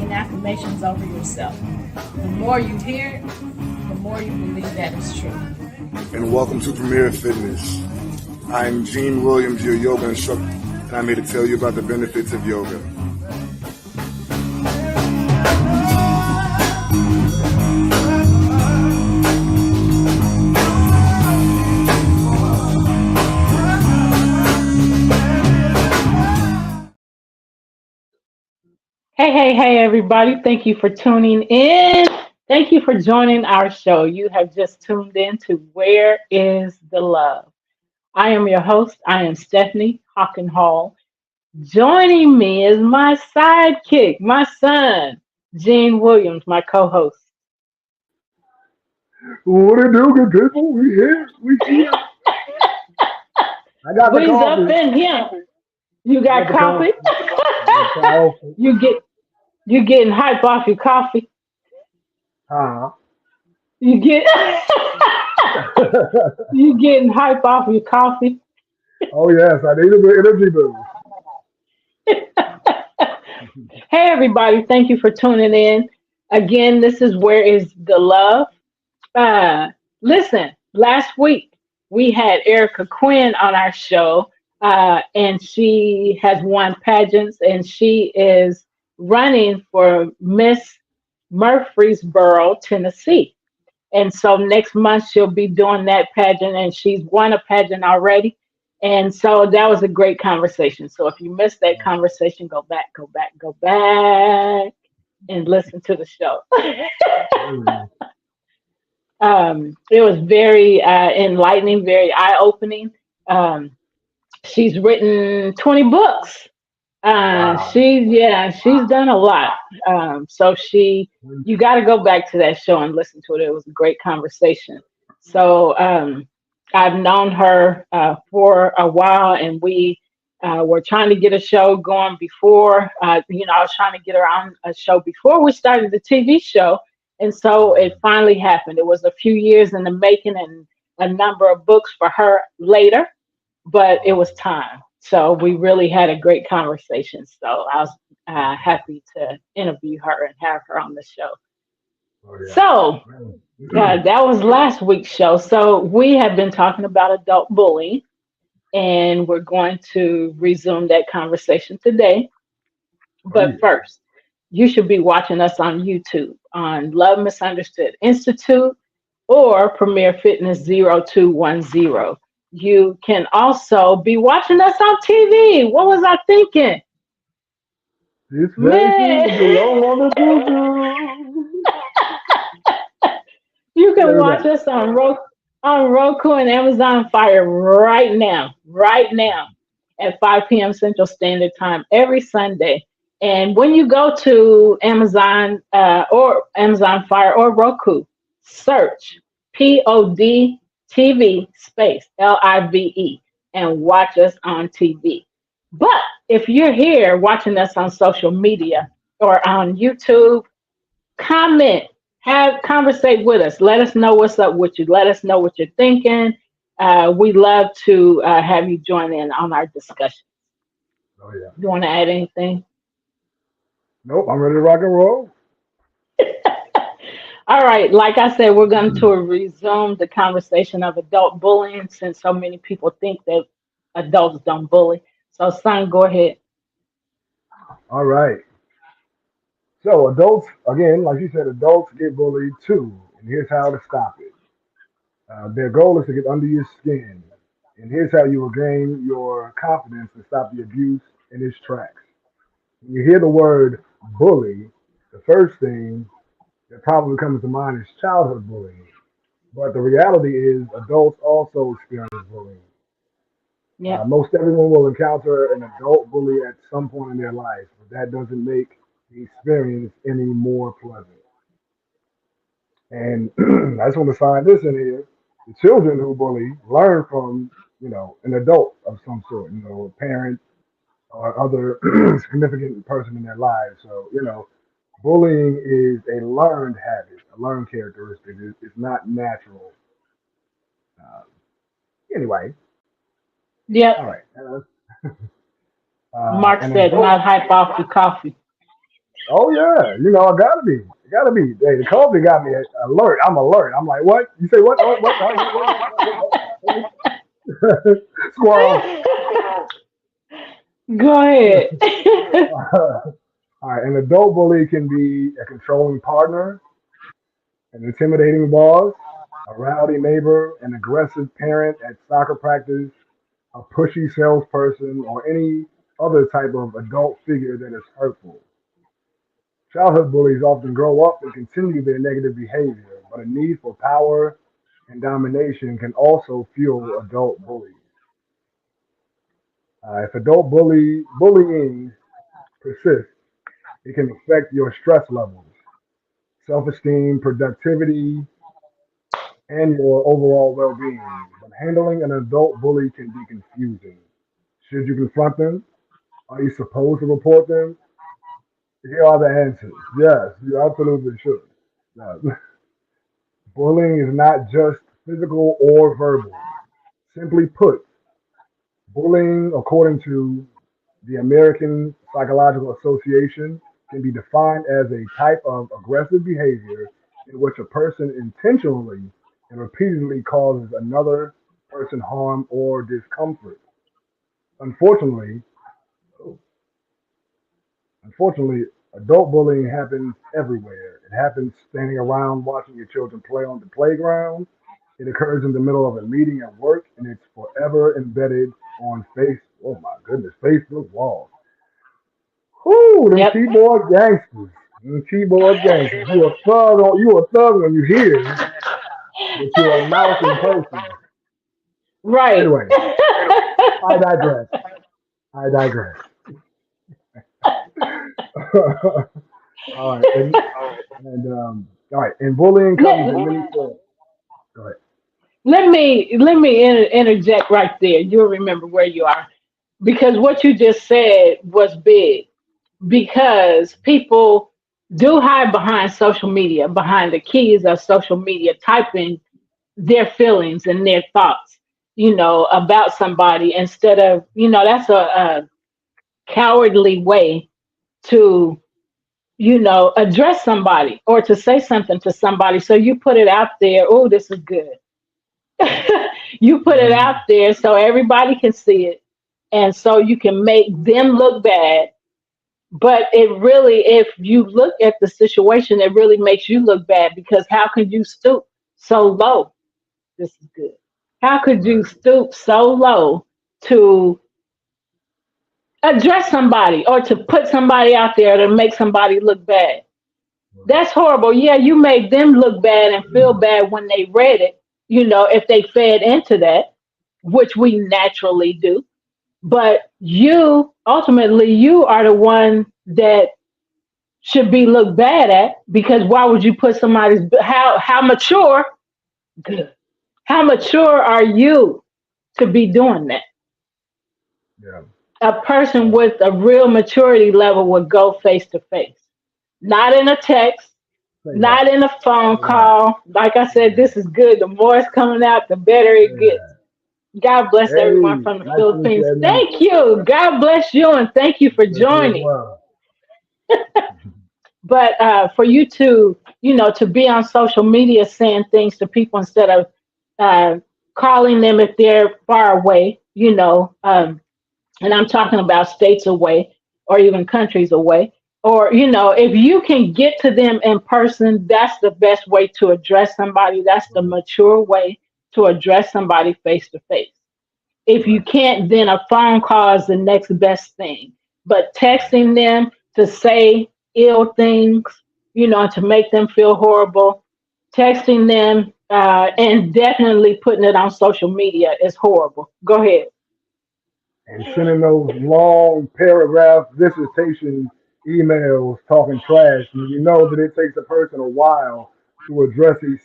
speaking affirmations over yourself. The more you hear it, the more you believe that it's true. And welcome to Premier Fitness. I'm Gene Williams, your yoga instructor, and I'm here to tell you about the benefits of yoga. Hey, everybody. Thank you for tuning in. Thank you for joining our show. You have just tuned in to Where is the Love? I am your host. I am Stephanie Hawken Hall. Joining me is my sidekick, my son, Gene Williams, my co host. What it do, good people? We here. We here. I got the We's up coffee. in here. You I got got the coffee? coffee. The coffee. You getting hype off your coffee? Huh? You get you getting hype off your coffee? Oh yes, I need a bit energy boost. Hey, everybody. Thank you for tuning in. Again, this is Where is the Love? Uh, Listen, last week we had Erica Quinn on our show, and she has won pageants and she is running for Miss Murfreesboro, Tennessee. And so next month she'll be doing that pageant, and she's won a pageant already. And so that was a great conversation. So if you missed that conversation, go back, and listen to the show. Oh, It was very enlightening, very eye opening. Um, she's written 20 books. wow. She's done a lot. You got to go back to that show and listen to it. It was a great conversation. So I've known her for a while, and we were trying to get a show going before. I was trying to get her on a show before we started the TV show, and so it finally happened. It was a few years in the making, and a number of books for her later, but it was time. So we really had a great conversation. So I was happy to interview her and have her on the show. Oh yeah. So that was last week's show. So we have been talking about adult bullying, and we're going to resume that conversation today. Oh But yeah. first, you should be watching us on YouTube on Love Misunderstood Institute or Premier Fitness 0210. You can also be watching us on TV. What was I thinking? This Man, vacation belong on the doo-doo. you can Say watch that. us on Roku and Amazon Fire right now at 5 p.m. Central Standard Time every Sunday. And when you go to Amazon or Amazon Fire or Roku, search POD TV space LIVE and watch us on TV. But if you're here watching us on social media or on YouTube, comment, have conversate with us. Let us know what's up with you. Let us know what you're thinking. We love to have you join in on our discussion. Oh yeah. You want to add anything? Nope. I'm ready to rock and roll. All right. Like I said, we're going to resume the conversation of adult bullying since so many people think that adults don't bully. So, son, go ahead. All right. So adults, again, like you said, adults get bullied too, and here's how to stop it. Their goal is to get under your skin, and here's how you will gain your confidence and stop the abuse in its tracks. When you hear the word bully, the first thing that probably comes to mind is childhood bullying. But the reality is, adults also experience bullying. Yep. Most everyone will encounter an adult bully at some point in their life, but that doesn't make the experience any more pleasant. And I just want to sign this in here. The children who bully learn from, an adult of some sort, a parent or other significant person in their lives. So, bullying is a learned habit, a learned characteristic. It's not natural. Uh, anyway, Yep. all right. Mark An said, adult, not hype off the coffee. Oh yeah, you know I gotta be. It gotta be. Hey, the COVID got me alert. I'm alert. I'm like, what? You say what? What? Squirrel. Go ahead. All right, an adult bully can be a controlling partner, an intimidating boss, a rowdy neighbor, an aggressive parent at soccer practice, a pushy salesperson, or any other type of adult figure that is hurtful. Childhood bullies often grow up and continue their negative behavior, but a need for power and domination can also fuel adult bullies. If adult bullying persists, it can affect your stress levels, self-esteem, productivity, and your overall well-being. But handling an adult bully can be confusing. Should you confront them? Are you supposed to report them? Here are the answers. Yes, you absolutely should. Now, bullying is not just physical or verbal. Simply put, bullying, according to the American Psychological Association, can be defined as a type of aggressive behavior in which a person intentionally and repeatedly causes another person harm or discomfort. Unfortunately, Unfortunately, adult bullying happens everywhere. It happens standing around watching your children play on the playground. It occurs in the middle of a meeting at work, and it's forever embedded on Oh my goodness, Facebook walls. Whoo, them Yep. keyboard gangsters. Them keyboard gangsters. You a thug when you hear, but you're a mouse in person. Right. Anyway, I digress. I digress. All right, all right, and bullying comes in let, many forms. Go ahead. let me interject right there. You'll remember where you are because what you just said was big. Because people do hide behind social media, behind the keys of social media, typing their feelings and their thoughts, about somebody instead of, that's a cowardly way to, address somebody or to say something to somebody. So you put it out there. Oh, this is good. You put it out Mhm. there so everybody can see it. And so you can make them look bad. But it really, if you look at the situation, it really makes you look bad because how could you stoop so low? This is good. How could you Right. stoop so low to address somebody or to put somebody out there to make somebody look bad? That's horrible. Yeah, you made them look bad and feel bad when they read it, if they fed into that, which we naturally do. But you are the one that should be looked bad at because why would you put somebody's how mature good how mature are you to be doing that? Yeah. A person with a real maturity level would go face to face, not in a text, Say that. not in a phone Right. call. Like I said, Yeah. this is good. The more it's coming out, the better it gets. Yeah. God bless everyone Hey, from the nice to meet you, Philippines. Edmund. Thank you. God bless you and thank you for Thank you as joining. well. But for you to, to be on social media saying things to people instead of uh, calling them if they're far away, and I'm talking about states away or even countries away. Or, if you can get to them in person, that's the best way to address somebody. That's the mature way to address somebody face to face. If you Right. can't, then a phone call is the next best thing. But Right. texting them to say ill things, to make them feel horrible, texting them and definitely putting it on social media is horrible. Go ahead. And sending those long paragraph dissertation emails talking trash, and you know that it takes a person a while to address each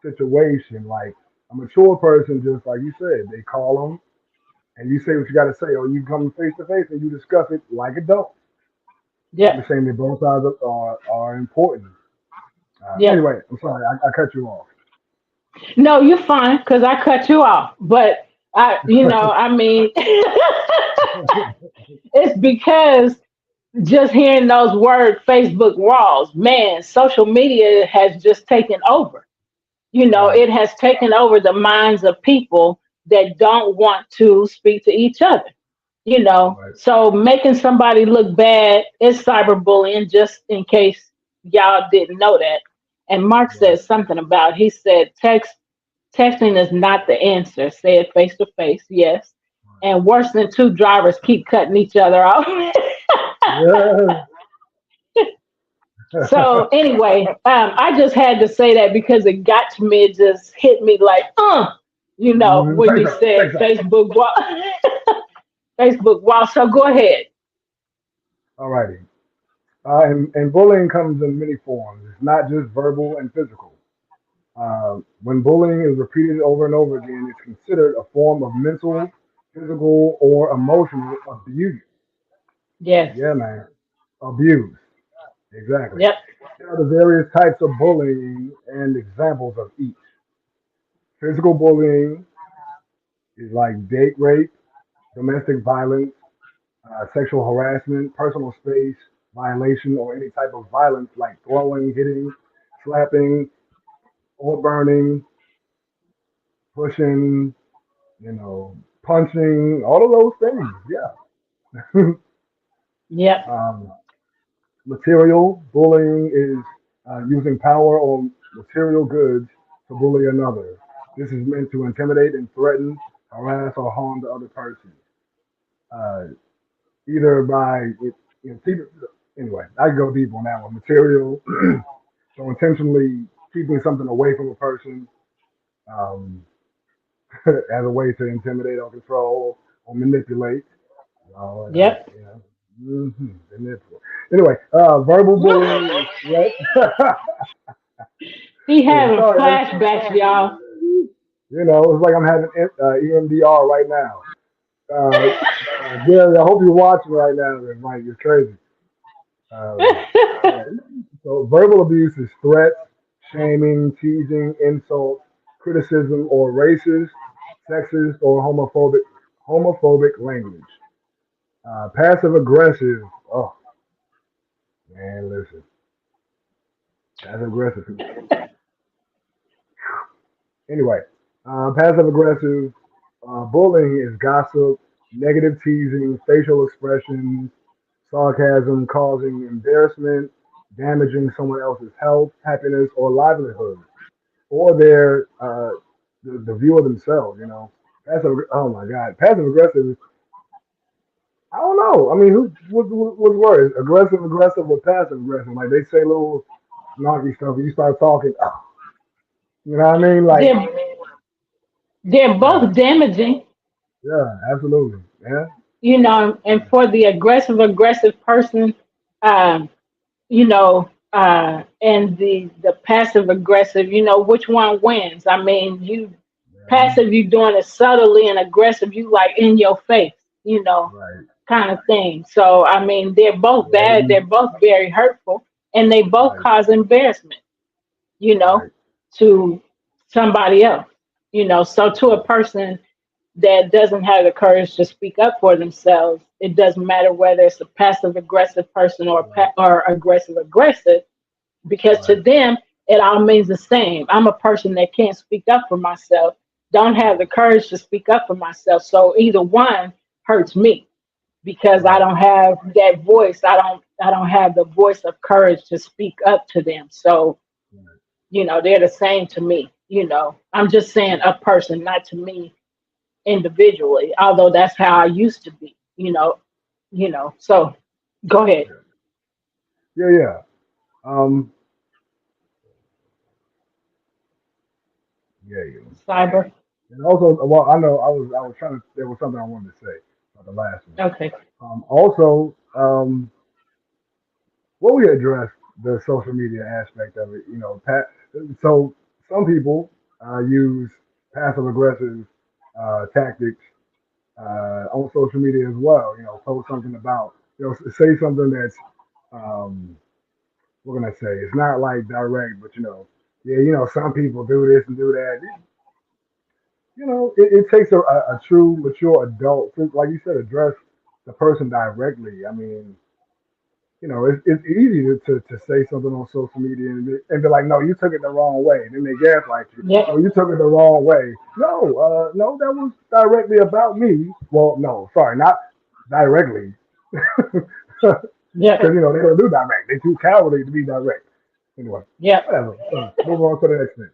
situation. Like a mature person, just like you said, they call them and you say what you got to say, or you come face to face and you discuss it like adults. Yep. Understanding that both sides are important. Yep. Anyway, I'm sorry, I cut you off. No, you're fine because I cut you off. But I mean, it's because just hearing those words, Facebook walls, man, social media has just taken over. Right. It has taken over the minds of people that don't want to speak to each other. Right. So making somebody look bad is cyberbullying, just in case y'all didn't know that. And Mark Right. said something about, he said, texting is not the answer. Say it face to face, yes. And worse than two drivers keep cutting each other off. Yeah. So anyway, I just had to say that because it got to me. It just hit me like, when Say you something. said Say something. Facebook wall, Facebook wall. So go ahead. All righty. And bullying comes in many forms. It's not just verbal and physical. When bullying is repeated over and over again, it's considered a form of mental, physical, or emotional abuse. Yes. Yeah, man. Abuse. Exactly. Yep. Here are the various types of bullying and examples of each. Physical bullying is like date rape, domestic violence, sexual harassment, personal space violation, or any type of violence like throwing, hitting, slapping, or burning, pushing, punching, all of those things. Yeah. Yep. um, Material bullying is using power or material goods to bully another. This is meant to intimidate and threaten, harass, or harm the other person. Uh, Either by, anyway, I can go deep on that one. Material, so intentionally keeping something away from a person um, as a way to intimidate or control or manipulate. Yep. Manipulate. Anyway, verbal bullying is threat. He Yeah, having sorry. flashbacks, y'all. It's like I'm having EMDR right now. Gary, I hope you're watching right now. Mike, it's crazy. Um, yeah. So verbal abuse is threats, shaming, teasing, insults, criticism, or racist, sexist, or homophobic language. Passive aggressive. Oh man, listen. Passive aggressive. Anyway, passive aggressive bullying is gossip, negative teasing, facial expressions, sarcasm causing embarrassment, damaging someone else's health, happiness, or livelihood, or the view of themselves. Passive. Oh my God, passive aggressive. I don't know. I mean, what's worse, aggressive, or passive aggressive? Like they say little snarky stuff, and you start talking. Oh, you know what I mean? Like, they're they're yeah, both damaging, yeah, absolutely, yeah. and for the aggressive person, um, and the passive aggressive, which one wins? I mean, you Yeah, passive, you doing it subtly, and aggressive, you like in your face, right. kind of thing. So I mean, they're both bad. Yeah, They're both very hurtful, and they both right, cause embarrassment, you know, right, to somebody else. So to a person that doesn't have the courage to speak up for themselves, it doesn't matter whether it's a passive aggressive person or right, or aggressive, because to right, them it all means the same. I'm a person that can't speak up for myself, don't have the courage to speak up for myself. So either one hurts me because I right, don't have that voice. I don't have the voice of courage to speak up to them. So, right, they're the same to me. I'm just saying a person, not to me individually, although that's how I used to be. So go ahead. yeah, yeah, yeah. Um, yeah, yeah. Cyber. And also, well, I know I was trying to. There was something I wanted to say about the last one. Okay. Also, what we addressed the social media aspect of it. So some people use passive aggressive tactics on social media as well. Post something about, say something that's, um, what can I say? It's not like direct, but yeah, some people do this and do that. It takes a true mature adult to, like you said, address the person directly. I mean, it's easy to say something on social media and be like, no, you took it the wrong way. And then they gaslight you. Yep. No, you took it the wrong way. No, no, that was directly about me. Well, no, sorry, not directly. Because Yep. they don't do direct. They too cowardly to be direct. Anyway, Yep. whatever. Move on to the next thing.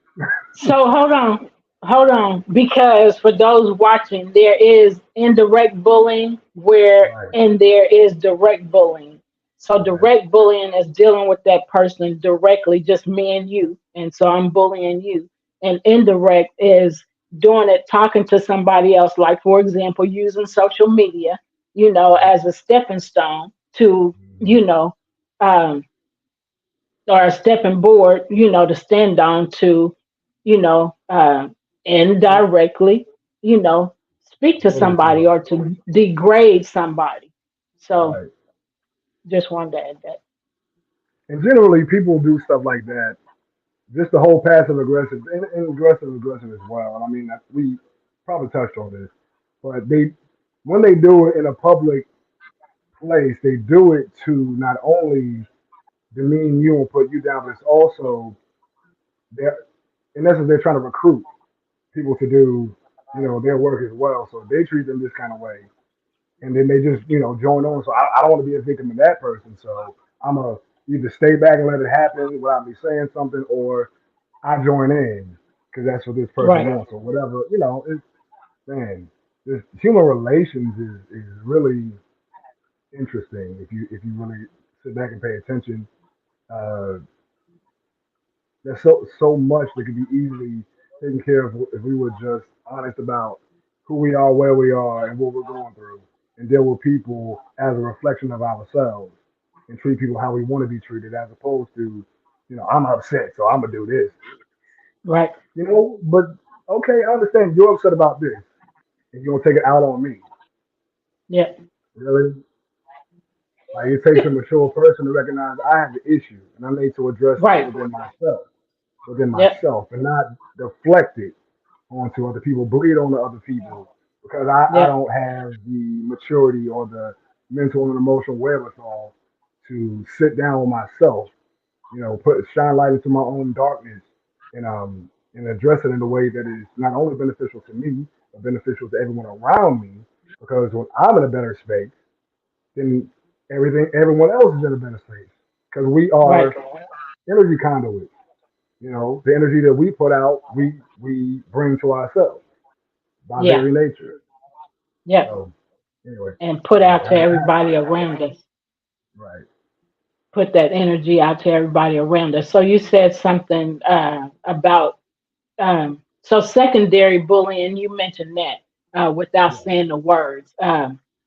So hold on, because for those watching, there is indirect bullying Right, and there is direct bullying. So right, direct bullying is dealing with that person directly, just me and you, and so I'm bullying you. And indirect is doing it, talking to somebody else, like for example, using social media, right. as a stepping stone to, Mhm. you know, um, or a stepping board, to stand on to, you know, uh, indirectly, you know, speak to Bully somebody somebody. or to degrade somebody. So Right. just wanted to add that. And generally, people do stuff like that. Just the whole passive aggressive and aggressive as well. And I mean, we probably touched on this, but when they do it in a public place, they do it to not only demean you and put you down, but it's also they're in essence they're trying to recruit people to do their work as well. So they treat them this kind of way, and then they just join on. So I don't want to be a victim of that person. So I'm gonna either stay back and let it happen without me saying something, or I join in because that's what this person Right. wants or whatever. It's man, this human relations is really interesting if you really sit back and pay attention. Uh, there's so much that could be easily taken care of if we were just honest about who we are, where we are, and what we're going through, and deal with people as a reflection of ourselves, and treat people how we want to be treated, as opposed to, I'm upset, so I'm gonna do this. Right. But okay, I understand you're upset about this, and you're gonna take it out on me. Yeah. Really? Like it takes a mature person to recognize I have the issue, and I need to address it Right. Yep. within myself, and not deflect it onto other people, bleed on to other people, because I Yep. don't have the maturity or the mental and emotional wherewithal to sit down with myself, put shine light into my own darkness, and address it in a way that is not only beneficial to me, but beneficial to everyone around me. Because when I'm in a better space, then everyone else is in a better space. Because we Right. are energy conduits. The energy that we put out, we bring to ourselves by Yeah. very nature. Yep. So anyway, And put yeah, out to everybody around us. right. Put that energy out to everybody around us. So you said something about so secondary bullying. You mentioned that without Yeah, saying the words.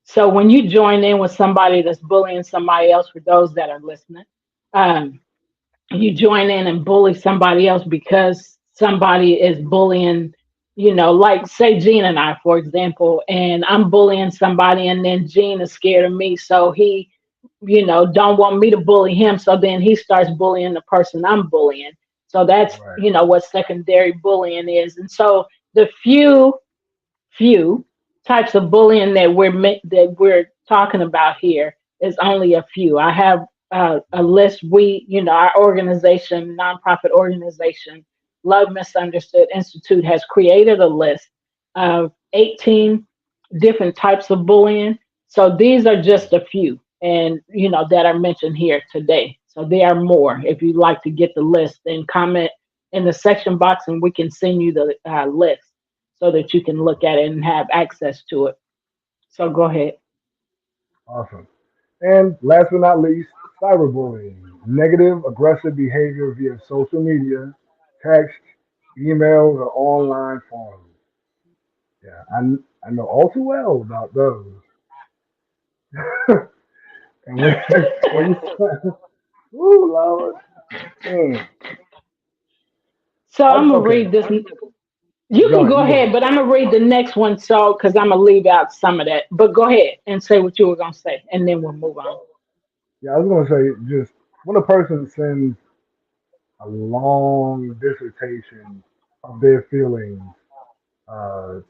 So when you join in with somebody that's bullying somebody else, for those that are listening, um, you join in and bully somebody else because somebody is bullying, like say Gene and I, for example, and I'm bullying somebody and then Gene is scared of me. So he, don't want me to bully him. So then he starts bullying the person I'm bullying. So that's, right. what secondary bullying is. And so the few types of bullying that we're talking about here is only a few. I have a Mhm. list. Our organization, nonprofit organization, Love Misunderstood Institute, has created a list of 18 different types of bullying. So these are just a few, and that are mentioned here today. So there are more. If you'd like to get the list, then comment in the section box, and we can send you the list so that you can look at it and have access to it. So go ahead. Awesome. And last but not least, cyberbullying, negative, aggressive behavior via social media, text, emails, or online forums. Yeah, I know all too well about those. And when you, ooh, Lord, mm, So I'm gonna okay, read this. You go can ahead, go you go ahead, ahead. but I'm gonna read the next one. So because I'm gonna leave out some of that. But go ahead and say what you were gonna say, and then we'll move on. Yeah, I was gonna say just when a person sends a long dissertation of their feelings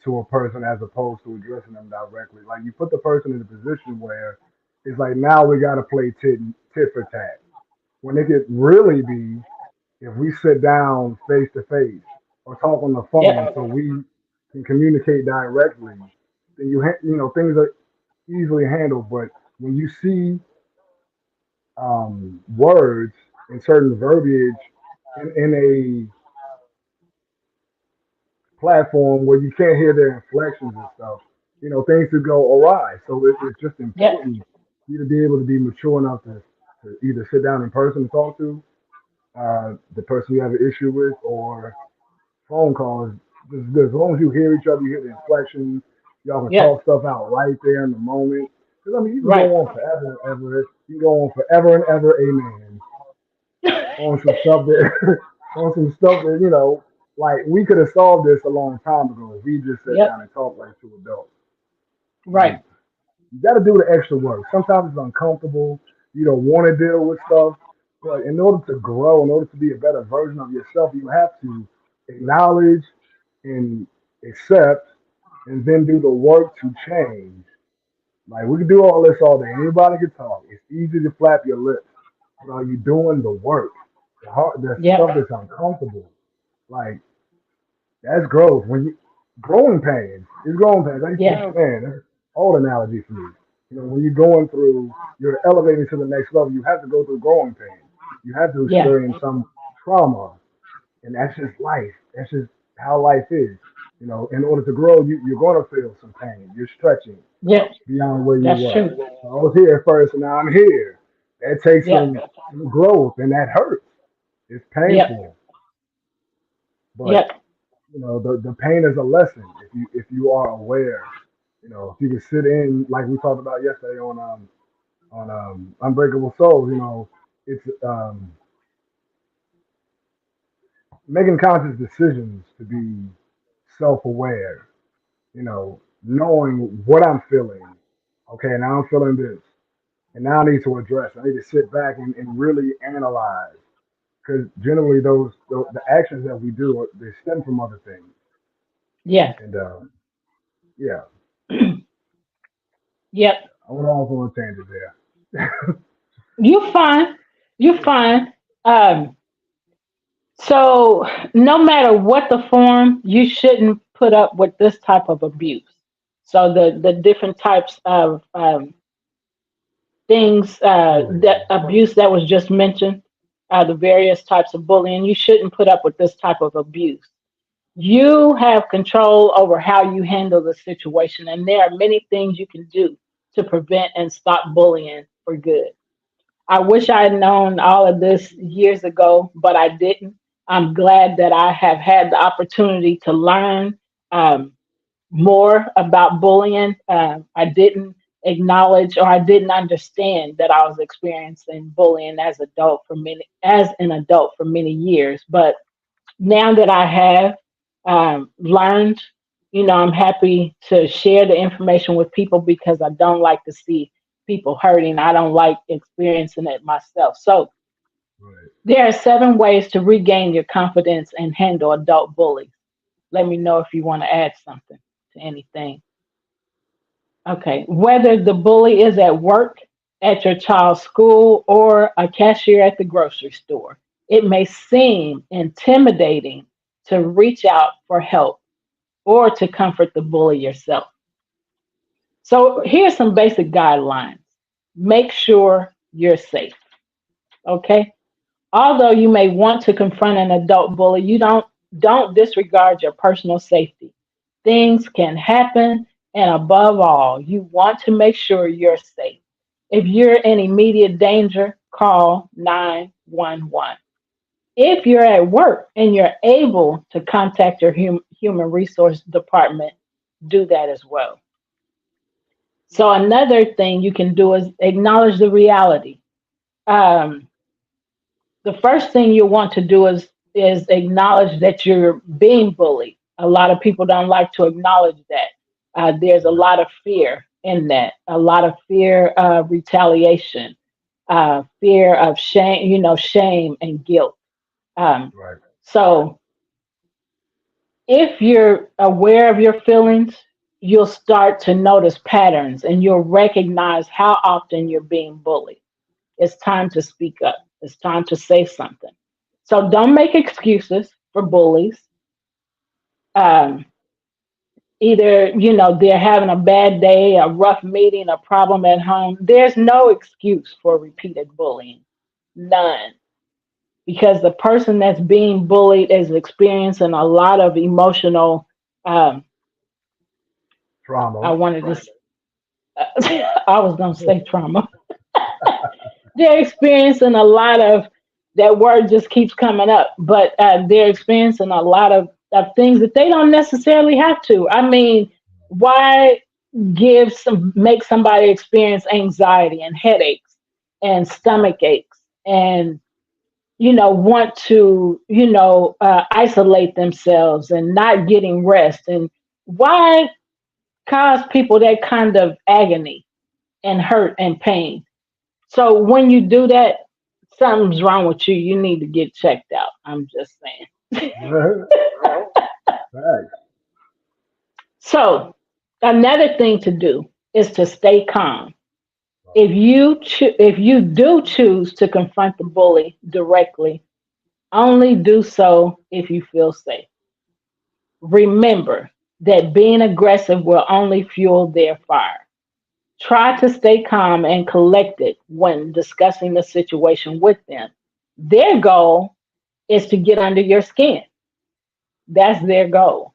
to a person as opposed to addressing them directly. Like you put the person in a position where it's like now we got to play tit for tat. When it could really be if we sit down face to face or talk on the phone Yep. so we can communicate directly, then things are easily handled. But when you see words and certain verbiage in a platform where you can't hear their inflections and stuff, things could go awry. So it's just Yep. important for you to be able to be mature enough to either sit down in person and talk to the person you have an issue with, or phone calls. Just good. As long as you hear each other, you hear the inflections, y'all can Yep. talk stuff out right there in the moment. Because I mean, you can Right. go on forever and ever. You can go on forever and ever, amen, on some stuff that, on some stuff that like we could have solved this a long time ago if we just sat Yep. down and talked like two adults. Like Right. you got to do the extra work. Sometimes it's uncomfortable. You don't want to deal with stuff, but in order to grow, in order to be a better version of yourself, you have to acknowledge and accept, and then do the work to change. Like we can do all this all day. Anybody can talk. It's easy to flap your lips, but are you doing the work? The Yep. stuff that's uncomfortable. Like that's growth. When you growing pains, it's growing pains. I used to Yeah. man, that's an old analogy for me. When you're going through, you're elevating to the next level. You have to go through growing pains. You have to Yeah. experience some trauma, and that's just life. That's just how life is. In order to grow, you're going to feel some pain. You're stretching Yep. beyond where you That's were. true. So I was here first, and now I'm here. That takes Yep. some growth, and that hurts. It's Yep. painful, but Yep. the pain is a lesson if you are aware. If you can sit in like we talked about yesterday on Unbreakable Souls. It's making conscious decisions to be self-aware. Knowing what I'm feeling. Okay, now I'm feeling this, and now I need to address. I need to sit back and really analyze, because generally the actions that we do they stem from other things. Yeah. And yeah, Yep. I went off on a tangent there. You fine. You fine. Um, so no matter what the form, you shouldn't put up with this type of abuse. So the different types of things that Bullying. abuse that was just mentioned, the various types of bullying, you shouldn't put up with this type of abuse. You have control over how you handle the situation, and there are many things you can do to prevent and stop bullying for good. I wish I had known all of this years ago, but I didn't. I'm glad that I have had the opportunity to learn um, more about bullying. I didn't acknowledge or I didn't understand that I was experiencing bullying as an adult for many years. But now that I have learned, I'm happy to share the information with people because I don't like to see people hurting. I don't like experiencing it myself. So Right. there are 7 ways to regain your confidence and handle adult bullies. Let me know if you want to add something to anything. Okay. Whether the bully is at work, at your child's school, or a cashier at the grocery store, it may seem intimidating to reach out for help or to comfort the bully yourself. So here's some basic guidelines. Make sure you're safe. Okay. Although you may want to confront an adult bully, you don't disregard your personal safety. Things can happen, and above all, you want to make sure you're safe. If you're in immediate danger, call 911. If you're at work and you're able to contact your human resource department, do that as well. So another thing you can do is acknowledge the reality. Um, the first thing you want to do is acknowledge that you're being bullied. A lot of people don't like to acknowledge that. There's a Right. lot of fear in that, a lot of fear of retaliation, fear of shame, shame and guilt. Um, Right. so if you're aware of your feelings, you'll start to notice patterns and you'll recognize how often you're being bullied. It's time to speak up. It's time to say something. So don't make excuses for bullies. Um, Either, they're having a bad day, a rough meeting, a problem at home. There's no excuse for repeated bullying. None. Because the person that's being bullied is experiencing a lot of emotional, um, I Trauma. wanted to, I was going to say trauma. They're experiencing a lot of, that word just keeps coming up, but they're experiencing a lot of things that they don't necessarily have to. I mean, why make somebody experience anxiety and headaches and stomach aches and want to isolate themselves and not getting rest, and why cause people that kind of agony and hurt and pain? So when you do that, something's wrong with you. You need to get checked out. I'm just saying. Facts. So another thing to do is to stay calm. If you do choose to confront the bully directly, only do so if you feel safe. Remember that being aggressive will only fuel their fire. Try to stay calm and collected when discussing the situation with them. Their goal is to get under your skin. That's their goal.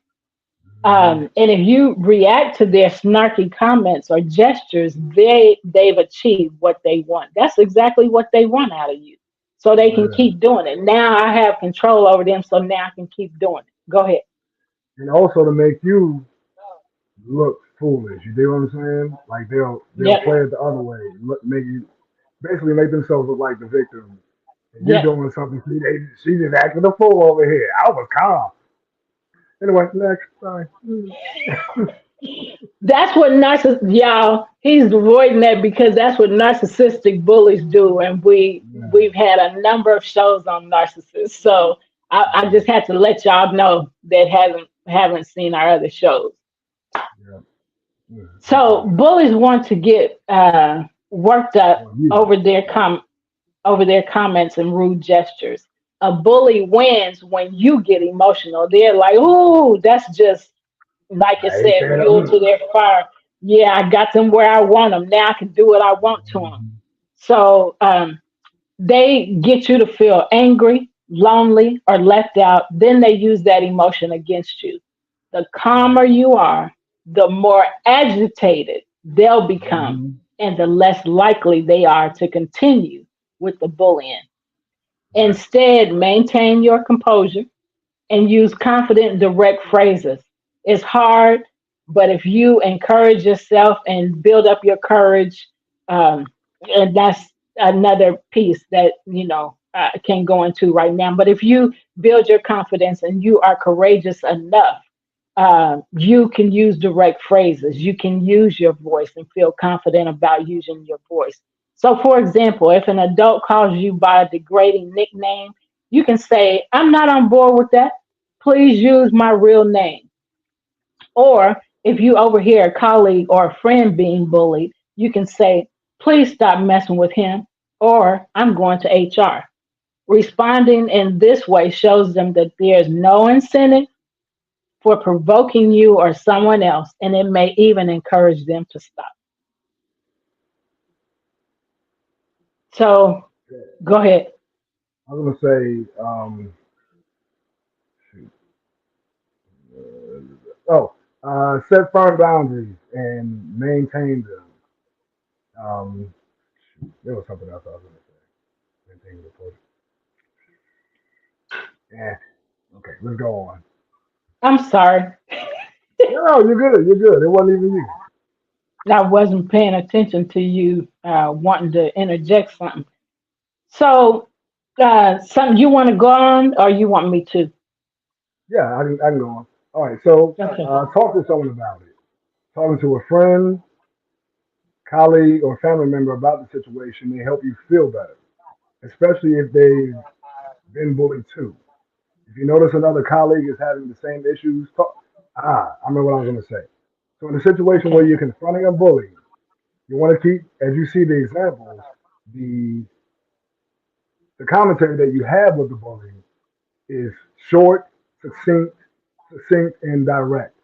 And if you react to their snarky comments or gestures, they've achieved what they want. That's exactly what they want out of you. So they can Yeah. keep doing it. Now I have control over them, so now I can keep doing it. Go ahead. And also to make you look foolish. You dig what I'm saying? Like they'll Yep. play it the other way, look, make you basically make themselves look like the victim. And you're Yep. doing something. She just acting a fool over here. I was calm. Anyway, next. Sorry. That's what y'all, he's avoiding that because that's what narcissistic bullies do. And Yeah. we've had a number of shows on narcissists. So I just had to let y'all know that haven't seen our other shows. Yeah. Yeah. So bullies want to get worked up Well, yeah. over their comments and rude gestures. A bully wins when you get emotional. They're like, "Ooh, that's just like I I ain't said, saying fuel to their fire. Yeah, I got them where I want them. Now I can do what I want to them." Mhm. So they get you to feel angry, lonely, or left out. Then they use that emotion against you. The calmer Right. you are, the more agitated they'll become, Mhm. and the less likely they are to continue with the bullying. Right. Instead, maintain your composure and use confident, direct phrases. It's hard, but if you encourage yourself and build up your courage, um, and that's another piece that I can go into right now. But if you build your confidence and you are courageous enough, you can use direct phrases. You can use your voice and feel confident about using your voice. So, for example, if an adult calls you by a degrading nickname, you can say, "I'm not on board with that. Please use my real name." Or if you overhear a colleague or a friend being bullied, you can say, "Please stop messing with him," or "I'm going to HR." Responding in this way shows them that there's no incentive for provoking you or someone else, and it may even encourage them to stop. So go ahead. I was gonna say, shoot, oh, set firm boundaries and maintain them. Um, there was something else I was gonna say. Maintain the post. Yeah. Okay, let's go on. I'm sorry. No, you're good. You're good. It wasn't even you. I wasn't paying attention to you wanting to interject something. So, something you want to go on, or you want me to? Yeah, I can go on. All right. So, Okay. talk to someone about it. Talking to a friend, colleague, or family member about the situation may help you feel better, especially if they've been bullied too. If you notice another colleague is having the same issues, talk. I remember what I was going to say. So in a situation where Okay. you're confronting a bully, you want to keep, as you see the examples, the the commentary that you have with the bully is short, succinct, succinct, and direct.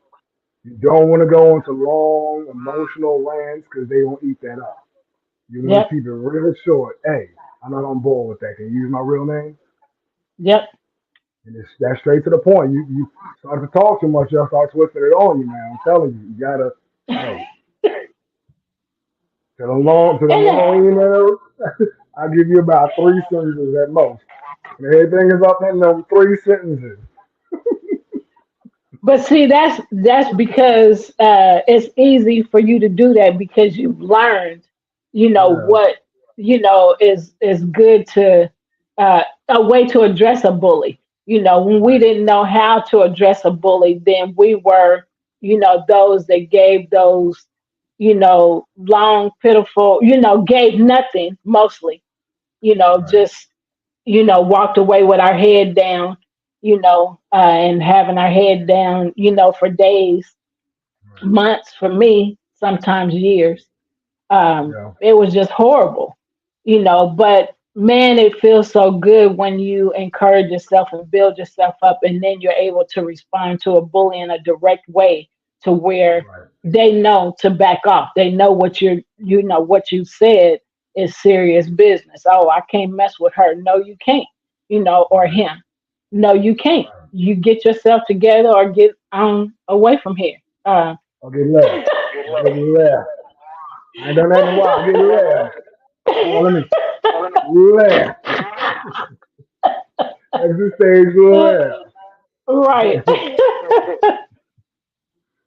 You don't want to go into long emotional rants because they won't eat that up. You want to Yep. keep it real short. Hey, I'm not on board with that. Can you use my real name? Yep. And it's that straight to the point. You start to talk too much, they'll start twisting it on you, man. I'm telling you, you gotta, hey, to the And long email, I'll give you about 3 sentences at most. And everything is up in them 3 sentences. but see, that's because it's easy for you to do that because you've learned, Yeah, what is good to a way to address a bully. When we right, didn't know how to address a bully, then we were, those that gave those, long, pitiful, gave nothing mostly, right, just walked away with our head down, and having our head down, for days, right. months, for me, sometimes years. Yeah, It was just horrible, but man, it feels so good when you encourage yourself and build yourself up, and then you're able to respond to a bully in a direct way to where right, they know to back off. They know what you said is serious business. Oh, I can't mess with her. No, you can't, or right, him. No, you can't. right. You get yourself together or get on away from here. I'll get left. I'll get left. I ain't done that in a while. I'll get left. Come on, let me left. Exit stage left. Right.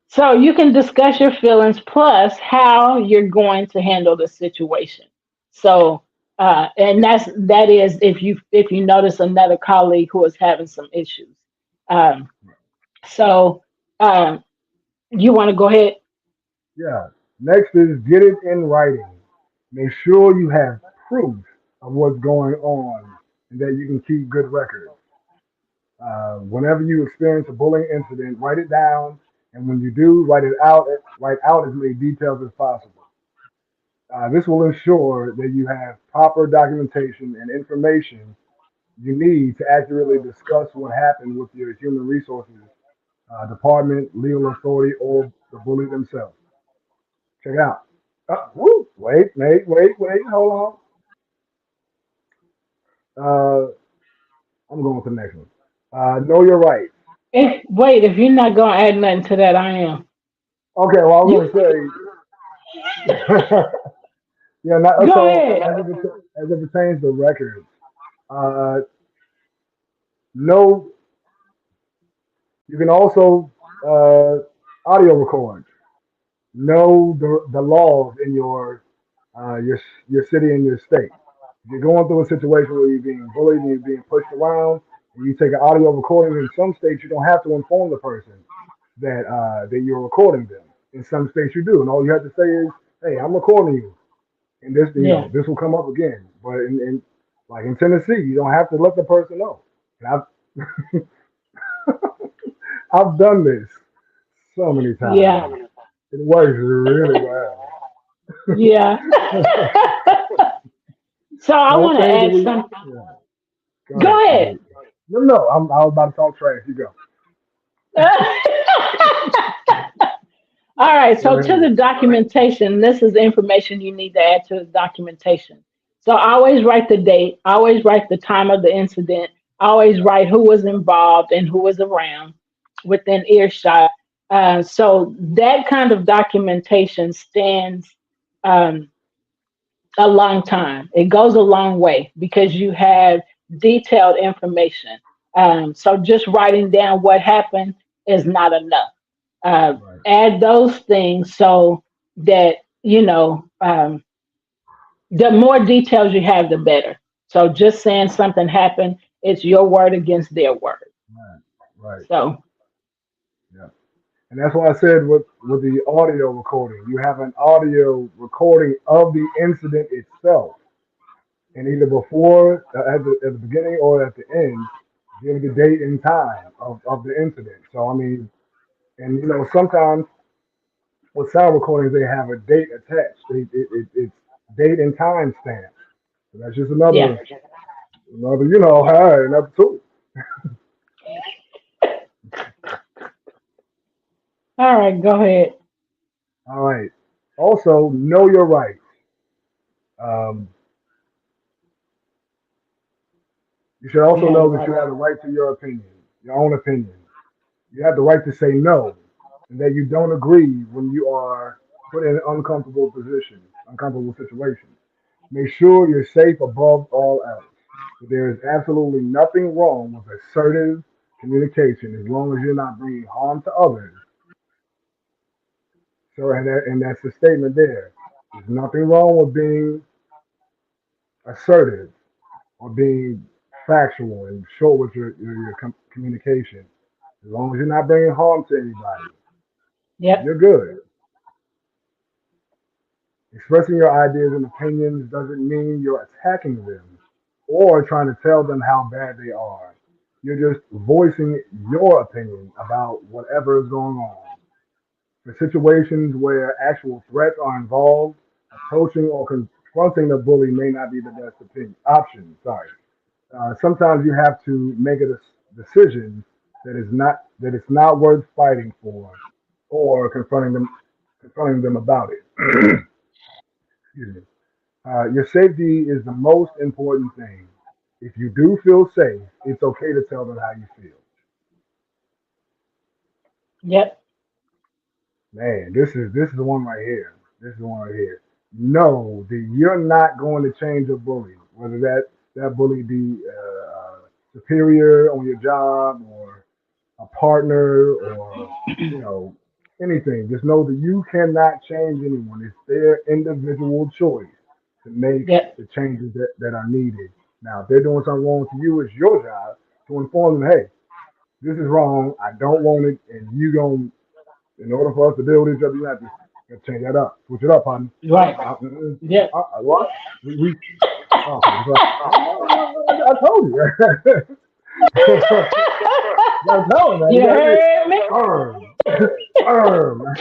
So you can discuss your feelings plus how you're going to handle the situation. So and that is if you notice another colleague who is having some issues. Um, so um, you want to go ahead? Yeah. Next is get it in writing. Make sure you have proof of what's going on and that you can keep good records. Whenever you experience a bullying incident, write it down, and when you do, write it out. Write out as many details as possible. This will ensure that you have proper documentation and information you need to accurately discuss what happened with your human resources department, legal authority, or the bully themselves. Check it out. Woo, wait, hold on. I'm going to the next one. Know your rights. If you're not gonna add nothing to that, I am. Okay, well, I was You going to say, yeah, not, go so ahead. as it pertains to records, uh, know you can also uh, audio record. Know the laws in your city and your state. If you're going through a situation where you're being bullied and you're being pushed around, and you take an audio recording, in some states you don't have to inform the person that you're recording them. In some states you do, and all you have to say is, "Hey, I'm recording you," and Yeah. this will come up again. But in like in Tennessee, you don't have to let the person know. And I've done this so many Yeah. times. It works really well. Yeah. So I Don't want to think that add we. something. Yeah, go Go ahead. ahead. No, no, I was about to talk trash. You go. All right, Go so to ahead. the documentation, this is the information you need to add to the documentation. So I always write the date, I always write the time of the incident, I always Yeah, write who was involved and who was around within earshot. So that kind of documentation stands um, a long time. It goes a long way because you have detailed information. So just writing down what happened is not enough. uh, right, Add those things so that the more details you have, the better. So just saying something happened, it's your word against their word. right, right. So Yeah. And that's why I said with the audio recording, you have an audio recording of the incident itself, and either before, at the beginning, or at the end, give the date and time of the incident. So I mean, and sometimes with sound recordings, they have a date attached. It's date and time stamp. So that's just Yeah. another, hey, another tool. All right, go ahead. All right. Also, know your rights. Um, you should also Yeah, know that right. you have the right to your opinion, your own opinion. You have the right to say no, and that you don't agree when you are put in an uncomfortable position, uncomfortable situation. Make sure you're safe above all else. But there is absolutely nothing wrong with assertive communication as long as you're not bringing harm to others. So, and that's the statement there. There's nothing wrong with being assertive or being factual and short with your communication. As long as you're not bringing harm to anybody, Yep. you're good. Expressing your ideas and opinions doesn't mean you're attacking them or trying to tell them how bad they are. You're just voicing your opinion about whatever is going on. For situations where actual threats are involved, approaching or confronting the bully may not be the best option. Sorry. Sometimes you have to make a decision that it's not worth fighting for, or confronting them about it. Excuse me. Your safety is the most important thing. If you do feel safe, it's okay to tell them how you feel. Yep. Man, this is the one right here. This is the one right here. Know that you're not going to change a bully, whether that bully be superior on your job or a partner or anything. Just know that you cannot change anyone. It's their individual choice to make Yep. the changes that are needed. Now, if they're doing something wrong to you, it's your job to inform them, hey, this is wrong. I don't want it, and you going in order for us to deal with each other, you have to change that up, switch it up, honey. Right. Yep. What? We okay. So, I told you. That's how, man. You You gotta be heard me? firm. Firm.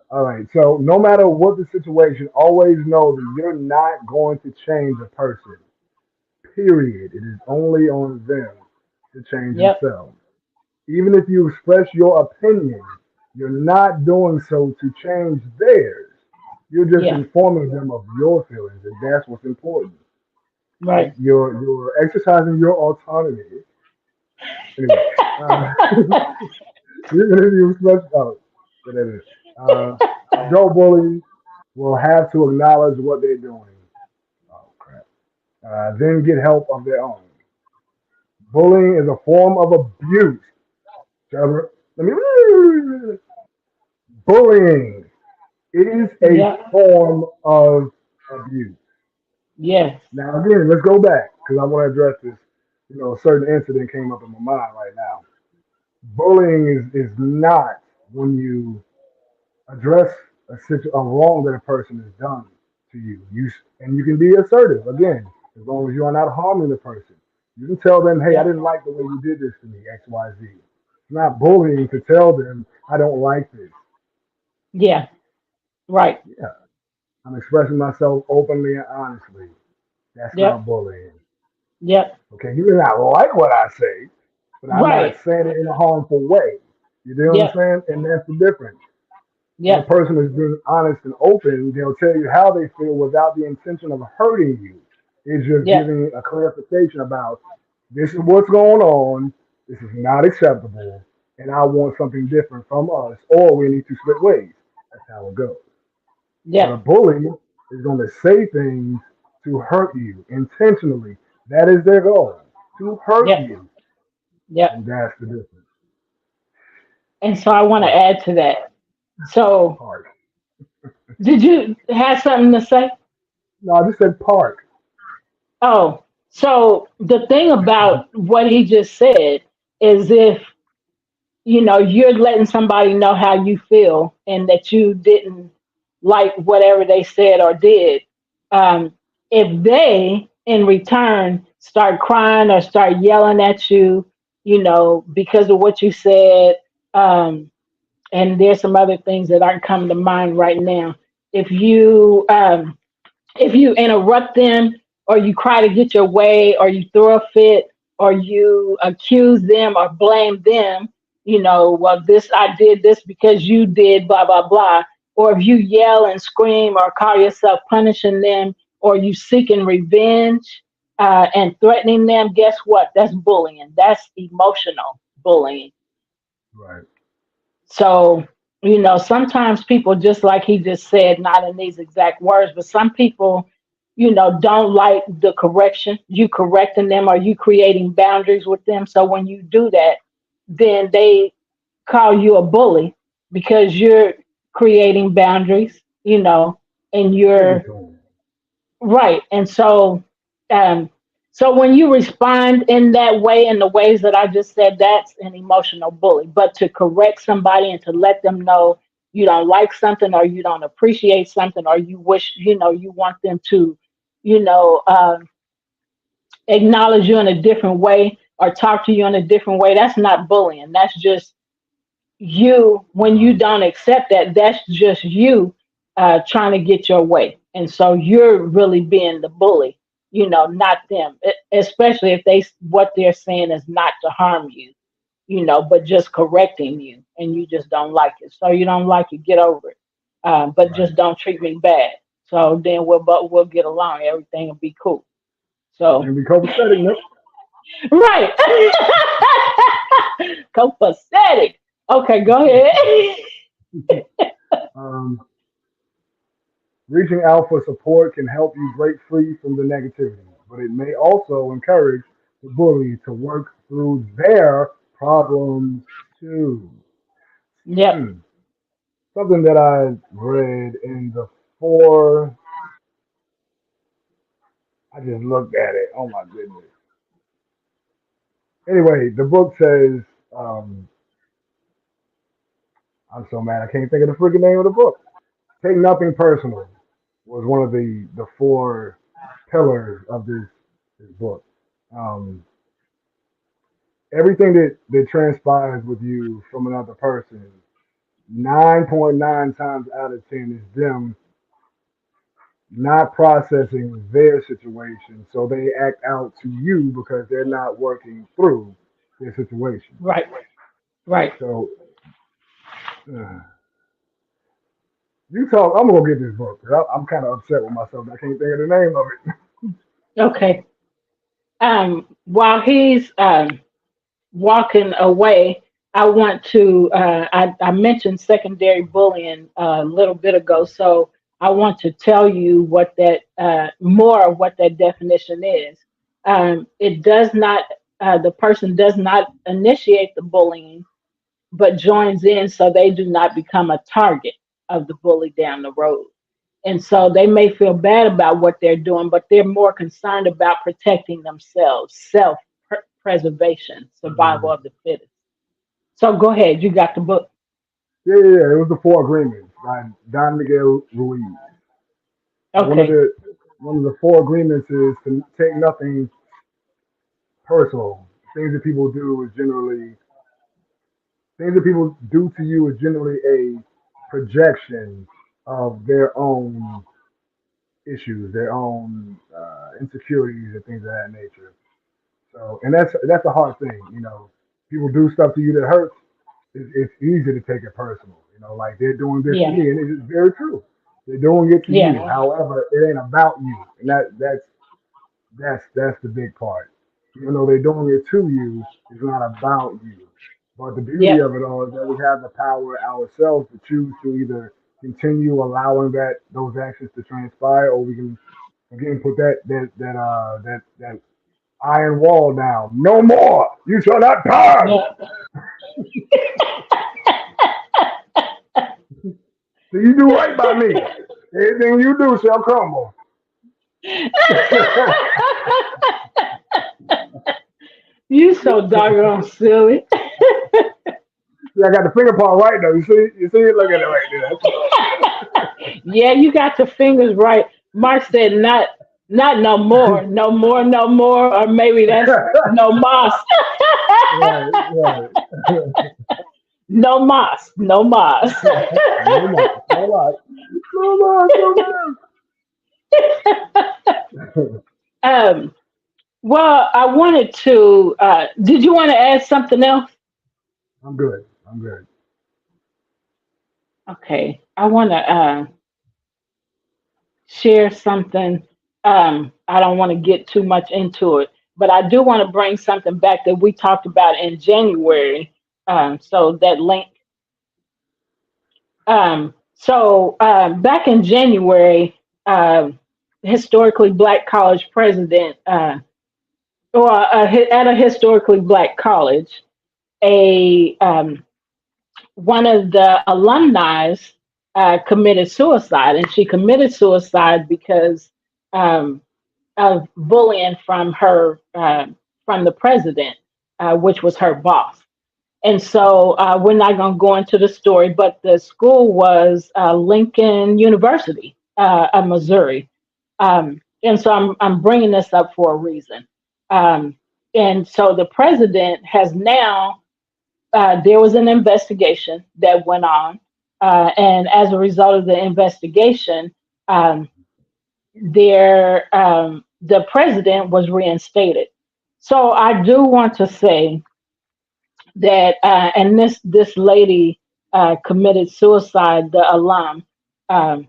All right. So no matter what the situation, always know that you're not going to change a person. Period. It is only on them to change Yep. themselves. Even if you express your opinion, you're not doing so to change theirs. You're just Yeah. informing them of your feelings, and that's what's important. Right? Right. You're exercising your autonomy. Anyway, even if you express whatever. Adult bullies will have to acknowledge what they're doing. Oh crap. Then get help of their own. Bullying is a form of abuse. Trevor, let me. Bullying is a Yep. form of abuse. Yes. Now again, let's go back because I want to address this. A certain incident came up in my mind right now. Bullying is not when you address a wrong that a person has done to you. And you can be assertive again, as long as you are not harming the person. You can tell them, "Hey, I Yep. didn't like the way you did this to me, X, Y, Z." It's not bullying to tell them, "I don't like this." Yeah. Right. Yeah, I'm expressing myself openly and honestly. That's not Yep. bullying. Yep. Okay, you may not like what I say, but I'm not Right. saying it in a harmful way. You know what I'm Yep. saying? And that's the difference. When a Yep. person is being honest and open, they'll tell you how they feel without the intention of hurting you. It's just Yep. giving a clarification about this is what's going on, this is not acceptable, and I want something different from us, or we need to split ways. That's how it goes. But a Yep. bully is going to say things to hurt you intentionally. That is their goal, to hurt Yep. you, Yep. and that's the difference. And so I want to Part, add to that. So part. did you have something to say? No, I just said part. Oh, so the thing about what he just said is if you're letting somebody know how you feel and that you didn't like whatever they said or did. Um, if they, in return, start crying or start yelling at you, because of what you said. Um, and there's some other things that aren't coming to mind right now. If you if you interrupt them, or you cry to get your way, or you throw a fit, or you accuse them or blame them, well, this I did this because you did blah blah blah. Or if you yell and scream or call yourself punishing them, or you seeking revenge and threatening them, guess what? That's bullying. That's emotional bullying. Right. So, sometimes people, just like he just said, not in these exact words, but some people, don't like the correction, you correcting them or you creating boundaries with them. So when you do that, then they call you a bully because you're creating boundaries, and Give it you're to 'em. right. And um, so when you respond in that way, in the ways that I just said, that's an emotional bully. But to correct somebody and to let them know you don't like something, or you don't appreciate something, or you wish, you want them to, you know, um, acknowledge you in a different way or talk to you in a different way, that's not bullying. That's just you. When you don't accept that, that's just you trying to get your way. And so you're really being the bully, not them. Especially if what they're saying is not to harm you, but just correcting you, and you just don't like it. So you don't like it, get over it. But Right. just don't treat me bad. So then we'll get along. Everything will be cool. So And be copacetic. Nope. right. Copacetic. Okay, go ahead. Um, Reaching out for support can help you break free from the negativity, but it may also encourage the bully to work through their problems too. Yep. Hmm. Something that I read in the four, I just looked at it. Oh my goodness. Anyway, the book says, um, I'm so mad I can't think of the freaking name of the book. Take Nothing Personal was one of the four pillars of this book. Um, Everything that transpires with you from another person, 9.9 times out of 10 is them not processing their situation, so they act out to you because they're not working through their situation. Right. Right. So uh, you talk. I'm gonna get this book. 'Cause I'm kind of upset with myself. I can't think of the name of it. Okay. While he's walking away, I want to, I mentioned secondary bullying a little bit ago, so I want to tell you what that, more of what that definition is. It does not, the person does not initiate the bullying, but joins in so they do not become a target of the bully down the road. And so they may feel bad about what they're doing, but they're more concerned about protecting themselves, self preservation, survival Mhm. of the fittest. So go ahead, you got the book. Yeah, yeah, yeah. It was the Four Agreements by Don Miguel Ruiz. So Okay. one of the four agreements is to take nothing personal. Things that people do to you is generally a projection of their own issues, their own insecurities, and things of that nature. So, and that's a hard thing. People do stuff to you that hurts. It's easy to take it personal. Like they're doing this to Yeah. me, and it's very true. They're doing it to you. Yeah. However, it ain't about you, and that's the big part. Even though they're doing it to you, it's not about you. But the beauty Yeah. of it all is that we have the power ourselves to choose to either continue allowing those actions to transpire, or we can again put that iron wall down. No more. You shall not pass. Yeah. So you do right by me. Anything you do shall crumble. You so doggone silly. Yeah, I got the finger part right though. You see it? Look at it right there. That's Yeah, you got the fingers right. Mark said, Not no more, no more, no more, or maybe that's no mas, Right, right. no mas, no mas. No more. No more. No more. No more. um, well, I wanted to. Did you want to add something else? I'm good. I'm good. Okay, I want to share something. I don't want to get too much into it, but I do want to bring something back that we talked about in January. So that link. Back in January, historically black college president, at a historically black college, a one of the alumni committed suicide, and she committed suicide because um, of bullying from the president, which was her boss. And so we're not going to go into the story, but the school was Lincoln University of Missouri. And so I'm bringing this up for a reason. Um, and so the president has now, there was an investigation that went on. And as a result of the investigation, um, the president was reinstated. So I do want to say that and this lady committed suicide, the alum, um,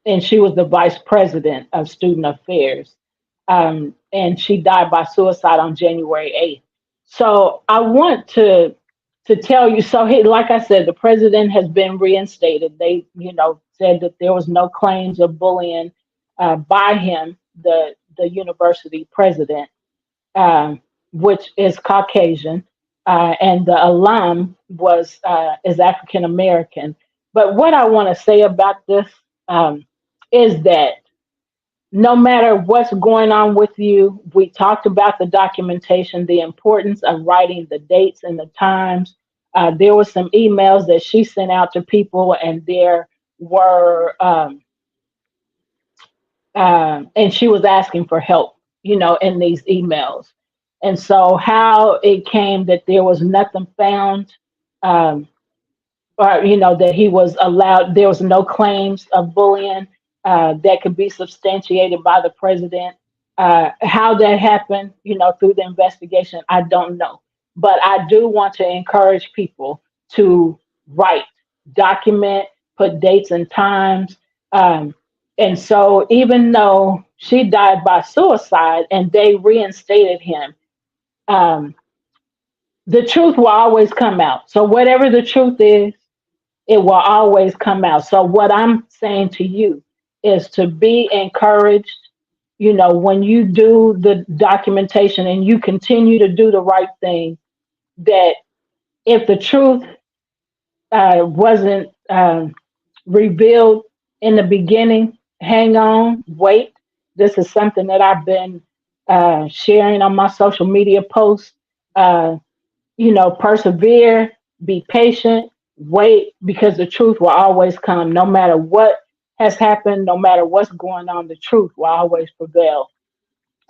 and she was the vice president of student affairs, and she died by suicide on January 8th. So I want to tell you. So like I said, the president has been reinstated. They said that there was no claims of bullying by him, the university president, um, which is Caucasian, and the alum is African American. But what I want to say about this is that no matter what's going on with you, we talked about the documentation, the importance of writing the dates and the times. There were some emails that she sent out to people, and there were and she was asking for help, in these emails. And so, how it came that there was nothing found, um, or that he was allowed, there was no claims of bullying that could be substantiated by the president. How that happened, through the investigation, I don't know. But I do want to encourage people to write, document, put dates and times. Um, and so, even though she died by suicide and they reinstated him, um, the truth will always come out. So, whatever the truth is, it will always come out. So, what I'm saying to you is to be encouraged. When you do the documentation and you continue to do the right thing, that if the truth wasn't revealed in the beginning, hang on, wait. This is something that I've been sharing on my social media posts. Uh, Persevere, be patient, wait, because the truth will always come. No matter what has happened, no matter what's going on, the truth will always prevail.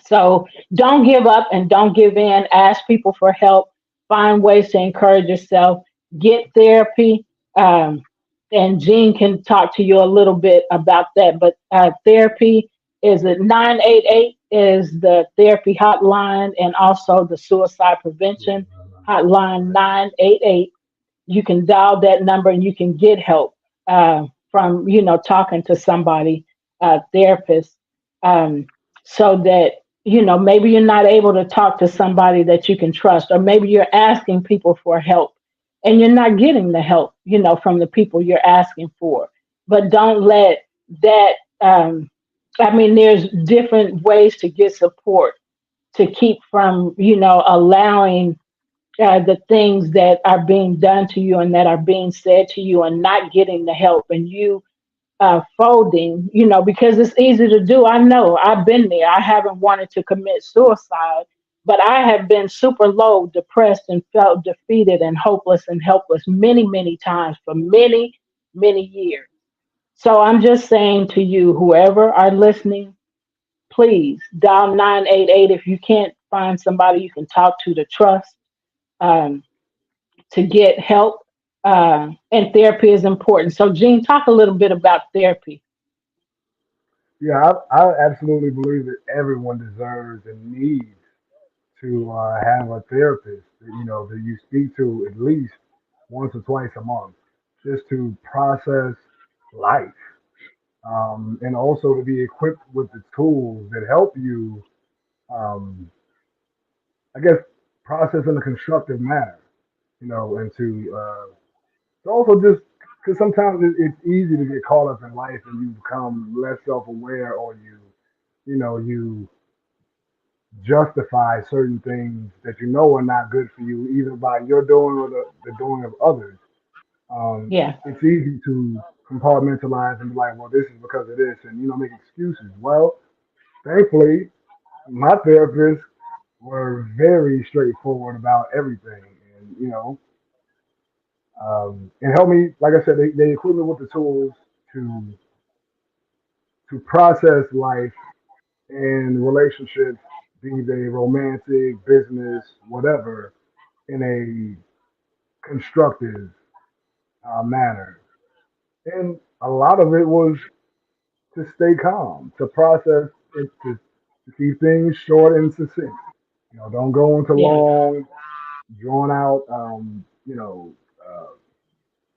So don't give up and don't give in. Ask people for help. Find ways to encourage yourself. Get therapy. And Jean can talk to you a little bit about that. But therapy is at 988 is the therapy hotline, and also the suicide prevention hotline 988. You can dial that number and you can get help from talking to somebody, therapist, so that maybe you're not able to talk to somebody that you can trust, or maybe you're asking people for help and you're not getting the help from the people you're asking for. But don't let that there's different ways to get support, to keep from allowing the things that are being done to you and that are being said to you, and not getting the help, and you folding, because it's easy to do. I know, I've been there. I haven't wanted to commit suicide, but I have been super low, depressed, and felt defeated and hopeless and helpless many, many times for many, many years. So I'm just saying to you, whoever are listening, please dial 988 if you can't find somebody you can talk to trust, um, to get help. And therapy is important. So, Gene, talk a little bit about therapy. Yeah, I absolutely believe that everyone deserves and needs to have a therapist that, that you speak to at least once or twice a month, just to process life, and also to be equipped with the tools that help you, um, I guess, process in a constructive manner, and to also just because sometimes it's easy to get caught up in life and you become less self-aware, or you justify certain things that you know are not good for you, either by your doing or the doing of others. Yeah, It's easy to compartmentalize and be like, well, this is because of this, and make excuses. Well, thankfully, my therapists were very straightforward about everything, and and helped me. Like I said, they equipped me with the tools to to process life and relationships, be they romantic, business, whatever, in a constructive manner. And a lot of it was to stay calm, to process it, to keep things short and succinct. Don't go into yeah, long, drawn out,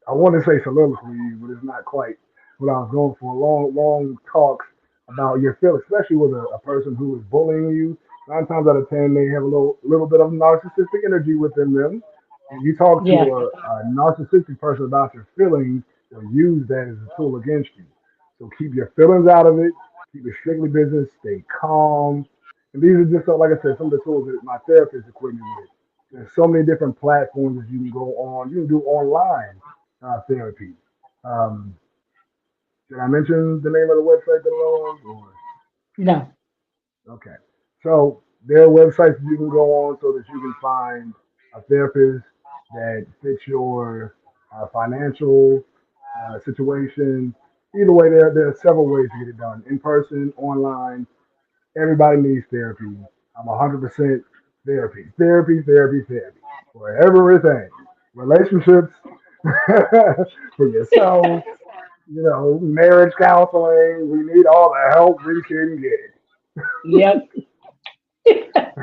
I want to say soliloquy, but it's not quite what I was going for. Long, long talks about your feelings, especially with a person who is bullying you. 9 times out of 10, they have a little bit of narcissistic energy within them. And you talk to yeah, a narcissistic person about your feelings, they'll use that as a tool against you. So keep your feelings out of it. Keep it strictly business. Stay calm. And these are just, like I said, some of the tools that my therapist equipped me with. There's so many different platforms that you can go on. You can do online therapy. Um, did I mention the name of the website that I'm on? no, Okay. So there are websites that you can go on so that you can find a therapist that fits your financial situation. Either way, there are several ways to get it done: in person, online. Everybody needs therapy. I'm 100% therapy, therapy, therapy, therapy for everything. Relationships, for yourself, marriage counseling. We need all the help we can yep. get.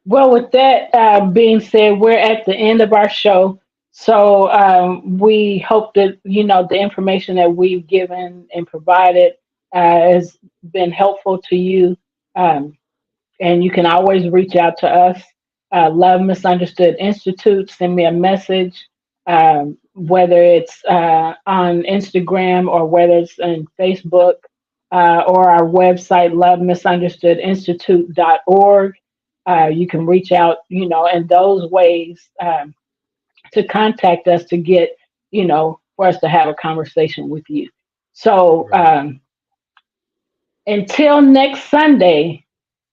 Well, with that being said, we're at the end of our show. So we hope that, the information that we've given and provided has been helpful to you. Um, and you can always reach out to us, Love Misunderstood Institute. Send me a message, whether it's on Instagram or whether it's on Facebook, or our website, lovemisunderstoodinstitute.org. You can reach out, in those ways, to contact us to get, for us to have a conversation with you. So Right. Until next Sunday,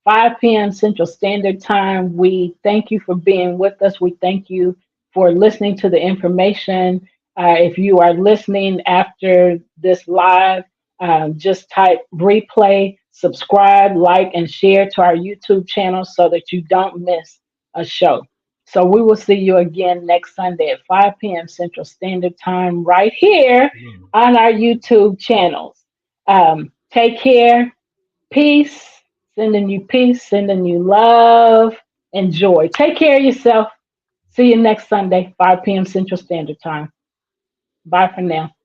5 p.m. Central Standard Time, we thank you for being with us. We thank you for listening to the information. If you are listening after this live, just type replay, subscribe, like, and share to our YouTube channel so that you don't miss a show. So we will see you again next Sunday at 5 p.m. Central Standard Time right here on our YouTube channels. Take care. Peace. Sending you love and joy. Take care of yourself. See you next Sunday, 5 p.m. Central Standard Time. Bye for now.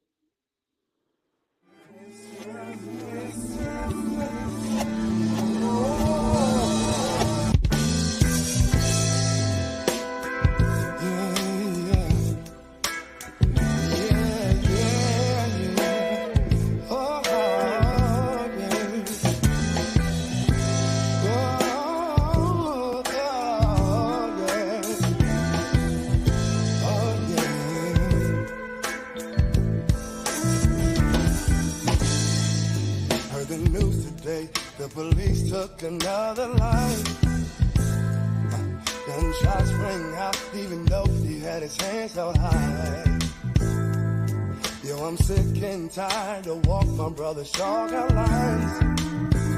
The police took another life. Gunshots rang out, even though he had his hands held high. Yo, I'm sick and tired of walk my brother Shaw got lines.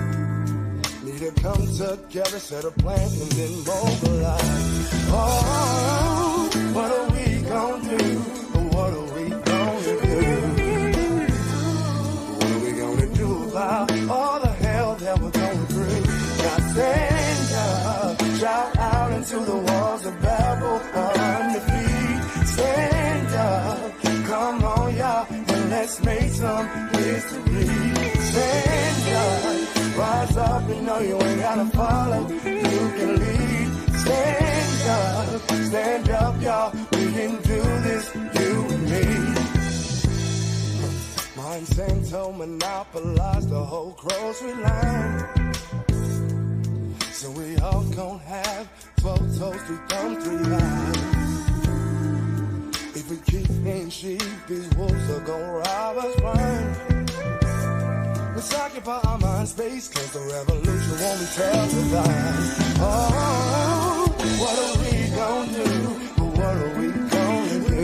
to come together, set a plan, and then mobilize. Oh, what are we gonna do? What are we gonna do? What are we gonna do about all the hell that we're going through? Now stand up, shout out into the walls of Babel on the feet. Stand up, come on y'all, and let's make some history. Stand up, rise up and know you ain't gotta follow, you can lead. Stand up y'all, we can do this, you and me. Monsanto monopolized the whole grocery line, so we all gon' have 12 toes, 3 thumbs, 3 lives. If we keep being sheep, these wolves are gon' rob us blind. Let's occupy our mind space, cause the revolution won't be televised. Oh, what are we gonna do? What are we gonna do?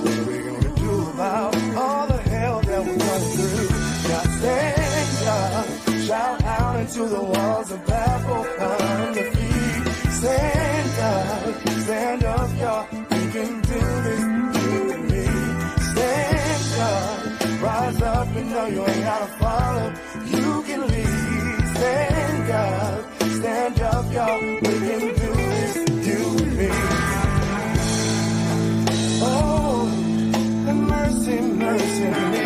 What are we gonna do about all the hell that we're going through? Now stand up, shout out into the walls of Babel on the feet. Stand up, y'all, we can do this, you and me. Stand up, rise up and know you ain't gotta follow, you can lead. Stand up, y'all, we can do this, you and me. Oh, mercy, mercy me.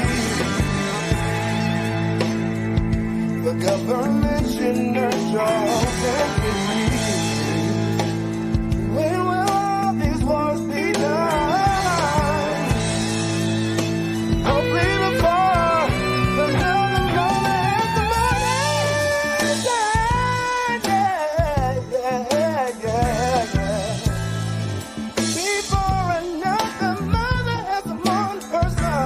The government should nurture and when will all these wars be done? Hopefully before the government gonna have the money. Yeah. Before another mother has one person.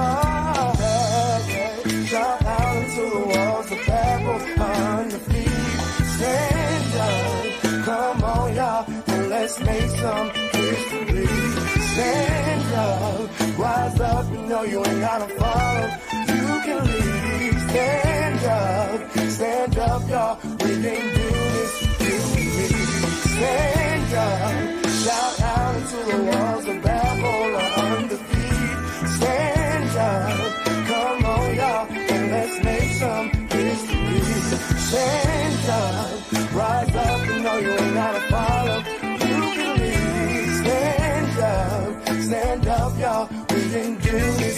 Shout out into the walls of Babel on the feet. Stand up, come on y'all, and let's make some history. Stand up, rise up and know you ain't gotta follow, you can lead. Stand up y'all, we can do this, you and me. Stand up, shout out into the walls of Babel on the feet. Stand up, come on y'all, and let's make some history. Stand up, rise up and know you ain't gotta follow, you can lead. Stand up y'all, we can do this,